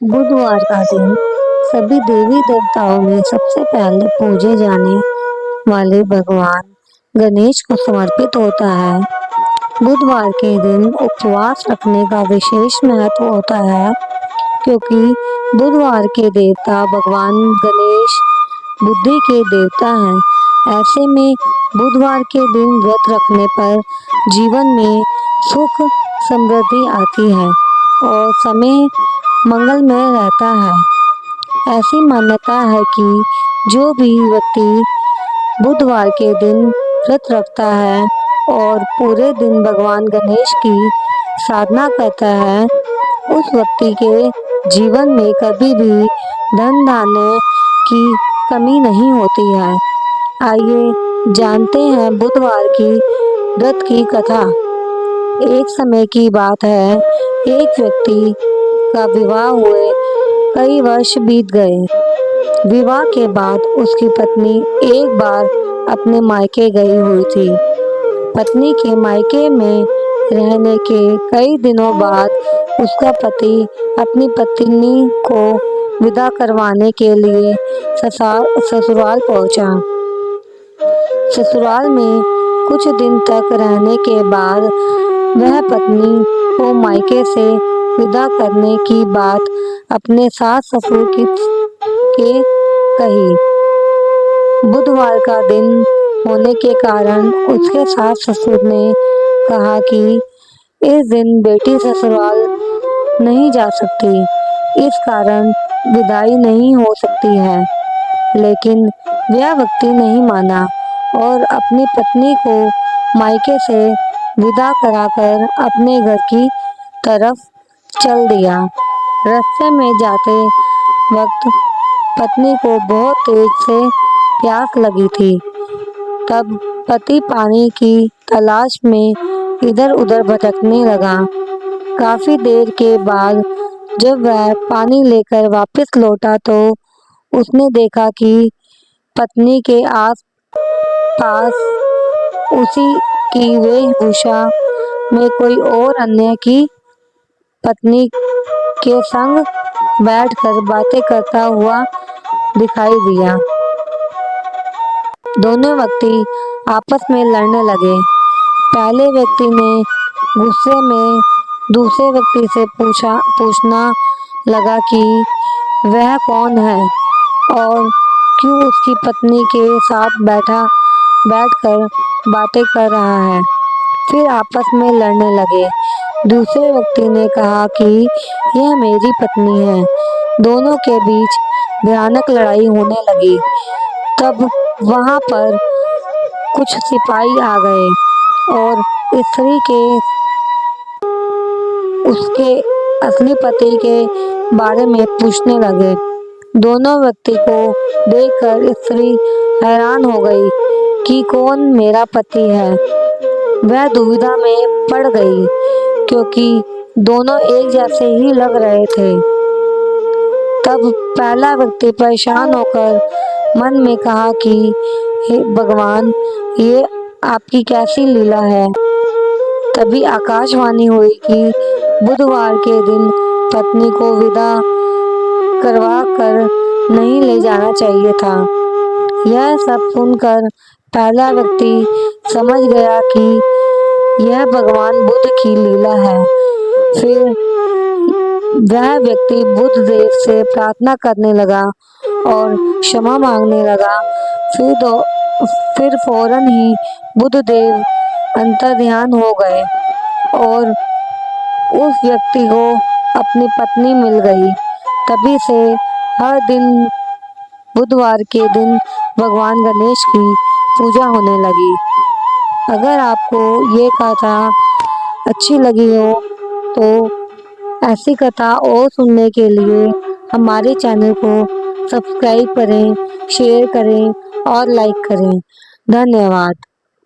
बुधवार का दिन सभी देवी देवताओं में सबसे पहले पूजे जाने वाले भगवान गणेश को समर्पित होता है। बुधवार के दिन उपवास रखने का विशेष महत्व होता है क्योंकि बुधवार के देवता भगवान गणेश बुद्धि के देवता हैं। ऐसे में बुधवार के दिन व्रत रखने पर जीवन में सुख समृद्धि आती है और समय मंगलमय रहता है। ऐसी मान्यता है कि जो भी व्यक्ति बुधवार के दिन व्रत रखता है और पूरे दिन भगवान गणेश की साधना करता है, उस व्यक्ति के जीवन में कभी भी धन धान्य की कमी नहीं होती है। आइए जानते हैं बुधवार की व्रत की कथा। एक समय की बात है, एक व्यक्ति का विवाह हुए कई वर्ष बीत गए। विवाह के बाद उसकी पत्नी एक बार अपने मायके गई हुई थी। पत्नी के मायके में रहने के कई दिनों बाद उसका पति अपनी पत्नी को विदा करवाने के लिए ससुराल पहुंचा। ससुराल में कुछ दिन तक रहने के बाद वह पत्नी को मायके से विदा करने की बात अपने सास ससुर के कही। बुधवार का दिन होने के कारण उसके सास ससुर ने कहा कि इस दिन बेटी ससुराल नहीं जा सकती, इस कारण विदाई नहीं हो सकती है। लेकिन वह व्यक्ति नहीं माना और अपनी पत्नी को मायके से विदा कराकर अपने घर की तरफ चल दिया। रास्ते में जाते वक्त पत्नी को बहुत तेज से प्यास लगी थी। तब पति पानी की तलाश में इधर उधर भटकने लगा। काफी देर के बाद जब वह पानी लेकर वापस लौटा तो उसने देखा कि पत्नी के आस पास उसी की वेशभूषा में कोई और अन्य की पत्नी के संग बैठकर बातें करता हुआ दिखाई दिया। दोनों व्यक्ति आपस में लड़ने लगे। पहले व्यक्ति ने गुस्से में दूसरे व्यक्ति से पूछना लगा कि वह कौन है और क्यों उसकी पत्नी के साथ बैठकर बातें कर रहा है। फिर आपस में लड़ने लगे। दूसरे व्यक्ति ने कहा कि यह मेरी पत्नी है। दोनों के बीच भयानक लड़ाई होने लगी। तब वहां पर कुछ सिपाही आ गए और स्त्री के उसके असली पति के बारे में पूछने लगे। दोनों व्यक्ति को देखकर स्त्री हैरान हो गई कि कौन मेरा पति है। वह दुविधा में पड़ गई क्योंकि दोनों एक जैसे ही लग रहे थे। तब पहला व्यक्ति परेशान होकर मन में कहा कि हे भगवान, ये आपकी कैसी लीला है। तभी आकाशवाणी हुई कि बुधवार के दिन पत्नी को विदा करवा कर नहीं ले जाना चाहिए था। यह सब सुनकर पहला व्यक्ति समझ गया कि यह भगवान बुद्ध की लीला है। फिर वह व्यक्ति बुद्ध देव से प्रार्थना करने लगा और क्षमा मांगने लगा। फिर फौरन ही बुद्ध देव अंतर्ध्यान हो गए और उस व्यक्ति को अपनी पत्नी मिल गई। तभी से हर दिन बुधवार के दिन भगवान गणेश की पूजा होने लगी। अगर आपको ये कथा अच्छी लगी हो तो ऐसी कथा और सुनने के लिए हमारे चैनल को सब्सक्राइब करें, शेयर करें और लाइक करें। धन्यवाद।